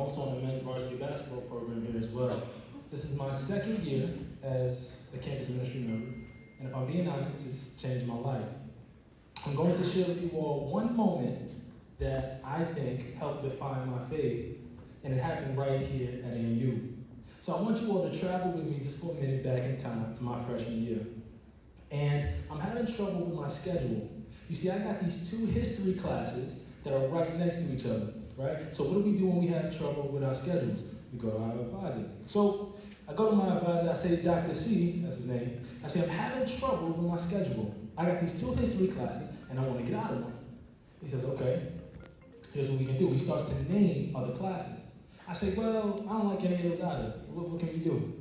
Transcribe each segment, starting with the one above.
also on the men's varsity basketball program here as well. This is my second year as a campus ministry member, and if I'm being honest, it's changed my life. I'm going to share with you all one moment that I think helped define my faith, and it happened right here at AMU. So I want you all to travel with me just for a minute back in time to my freshman year. And I'm having trouble with my schedule. You see, I got these two history classes that are right next to each other, right? So what do we do when we have trouble with our schedules? We go to our advisor. So I go to my advisor, I say, Dr. C, that's his name, I say, I'm having trouble with my schedule. I got these two history classes, and I want to get out of one. He says, okay, here's what we can do. He starts to name other classes. I say, well, I don't like any of those either. What can we do?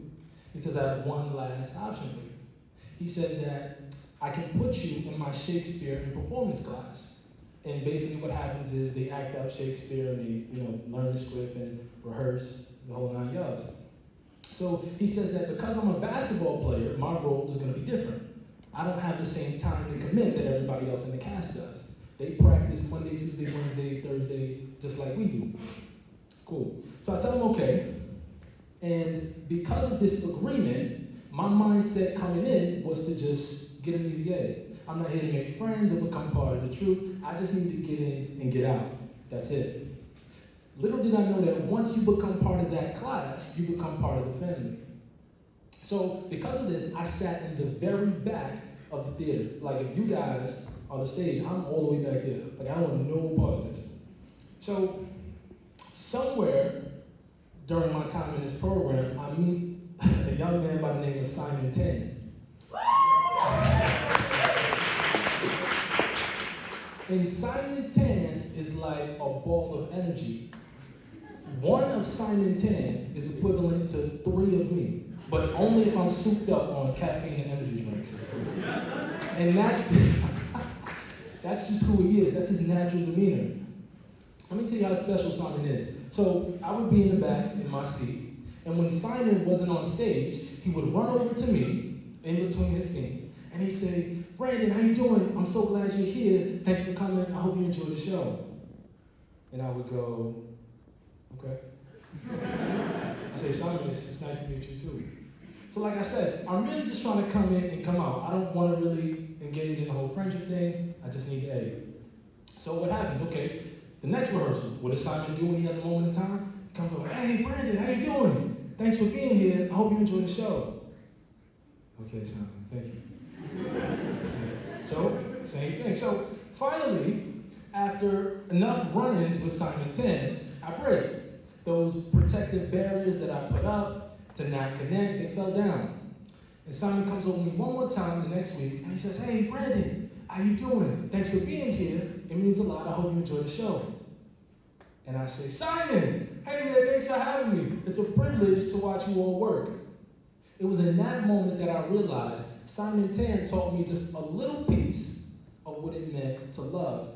He says, I have one last option for you. He says that I can put you in my Shakespeare and performance class. And basically what happens is they act out Shakespeare and they, learn the script and rehearse the whole 9 yards. So he says that because I'm a basketball player, my role is going to be different. I don't have the same time to commit that everybody else in the cast does. They practice Monday, Tuesday, Wednesday, Thursday, just like we do. Cool. So I tell him, okay. And because of this agreement, my mindset coming in was to just get an easy A. I'm not here to make friends or become part of the truth. I just need to get in and get out. That's it. Little did I know that once you become part of that class, you become part of the family. So because of this, I sat in the very back of the theater. Like if you guys are the stage, I'm all the way back there. Like I don't want no parts of this. So somewhere during my time in this program, I meet a young man by the name of Simon Tan. And Simon Tan is like a ball of energy. One of Simon Tan is equivalent to 3 of me, but only if I'm souped up on caffeine and energy drinks. And that's just who he is. That's his natural demeanor. Let me tell you how special Simon is. So I would be in the back in my seat, and when Simon wasn't on stage, he would run over to me in between his scene, and he'd say, Branden, how you doing? I'm so glad you're here. Thanks for coming. I hope you enjoy the show. And I would go, okay. I say, Simon, it's nice to meet you too. So like I said, I'm really just trying to come in and come out. I don't want to really engage in the whole friendship thing. I just need A. So what happens? Okay, the next rehearsal, what does Simon do when he has a moment of time? He comes over, hey, Branden, how you doing? Thanks for being here. I hope you enjoy the show. Okay, Simon, thank you. So, same thing. So, finally, after enough run-ins with Simon 10, I break. Those protective barriers that I put up to not connect, they fell down. And Simon comes over to me one more time the next week, and he says, hey, Branden, how you doing? Thanks for being here. It means a lot. I hope you enjoy the show. And I say, Simon, hey man, thanks for having me. It's a privilege to watch you all work. It was in that moment that I realized Simon Tan taught me just a little piece of what it meant to love.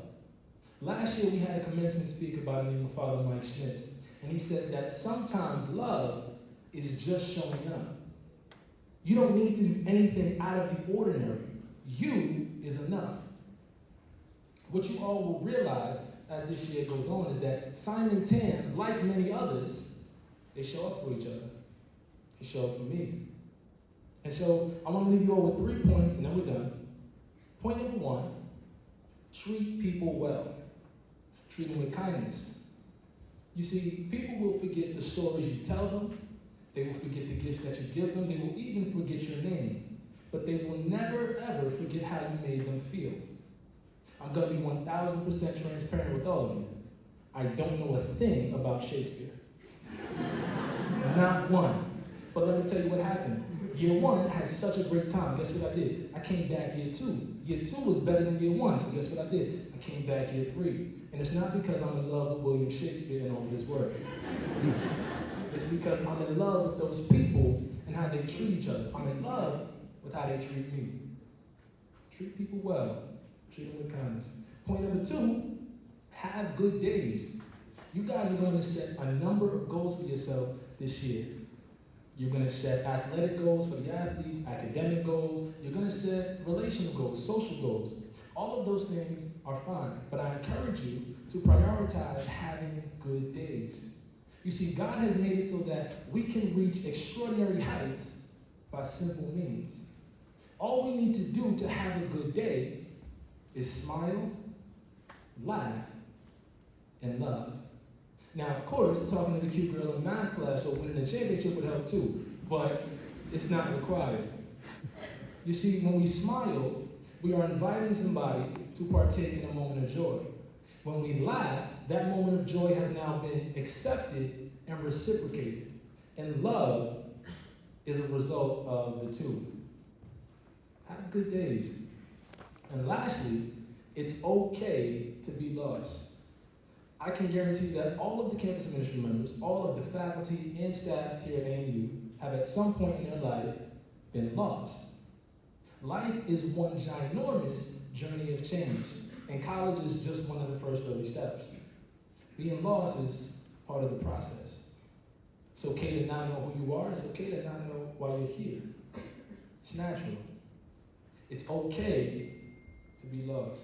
Last year we had a commencement speaker by the name of Father Mike Schmitz, and he said that sometimes love is just showing up. You don't need to do anything out of the ordinary. You is enough. What you all will realize as this year goes on is that Simon Tan, like many others, they show up for each other. They show up for me. And so I want to leave you all with 3 points, and then we're done. Point number 1, treat people well. Treat them with kindness. You see, people will forget the stories you tell them. They will forget the gifts that you give them. They will even forget your name. But they will never, ever forget how you made them feel. I'm going to be 1,000% transparent with all of you. I don't know a thing about Shakespeare. Not one. But let me tell you what happened. Year 1 I had such a great time. Guess what I did? I came back year 2. Year 2 was better than year 1, so guess what I did? I came back year 3. And it's not because I'm in love with William Shakespeare and all of his work. It's because I'm in love with those people and how they treat each other. I'm in love with how they treat me. Treat people well. Treat them with kindness. Point number 2, have good days. You guys are going to set a number of goals for yourself this year. You're going to set athletic goals for the athletes, academic goals. You're going to set relational goals, social goals. All of those things are fine, but I encourage you to prioritize having good days. You see, God has made it so that we can reach extraordinary heights by simple means. All we need to do to have a good day is smile, laugh, and love. Now, of course, talking to the cute girl in math class or winning a championship would help too, but it's not required. You see, when we smile, we are inviting somebody to partake in a moment of joy. When we laugh, that moment of joy has now been accepted and reciprocated. And love is a result of the two. Have good days. And lastly, it's okay to be lost. I can guarantee that all of the campus ministry members, all of the faculty and staff here at AMU have at some point in their life been lost. Life is one ginormous journey of change, and college is just one of the first early steps. Being lost is part of the process. It's okay to not know who you are. It's okay to not know why you're here. It's natural. It's okay to be lost.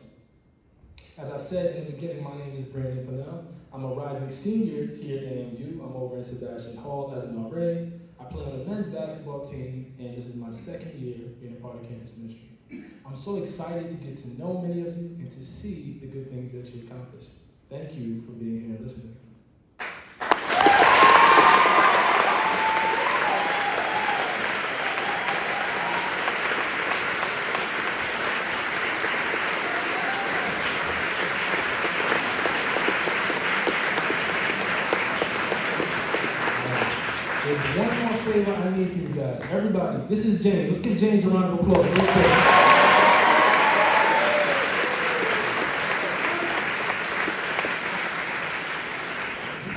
As I said in the beginning, my name is Branden. I'm a rising senior here at AMU. I'm over in Sebastian Hall as an RA. I play on the men's basketball team, and this is my second year being a part of campus ministry. I'm so excited to get to know many of you and to see the good things that you accomplished. Thank you for being here and listening. There's one more favor I need from you guys. Everybody, this is James. Let's give James a round of applause real quick.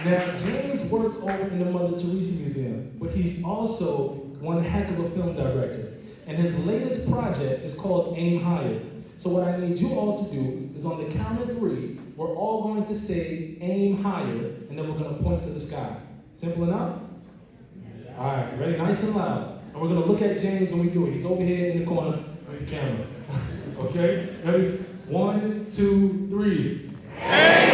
Now, James works over in the Mother Teresa Museum, but he's also one heck of a film director. And his latest project is called Aim Higher. So what I need you all to do is on the count of 3, we're all going to say aim higher, and then we're going to point to the sky. Simple enough? All right, ready? Nice and loud. And we're going to look at James when we do it. He's over here in the corner with the camera. Okay? Ready? 1, 2, 3. Hey!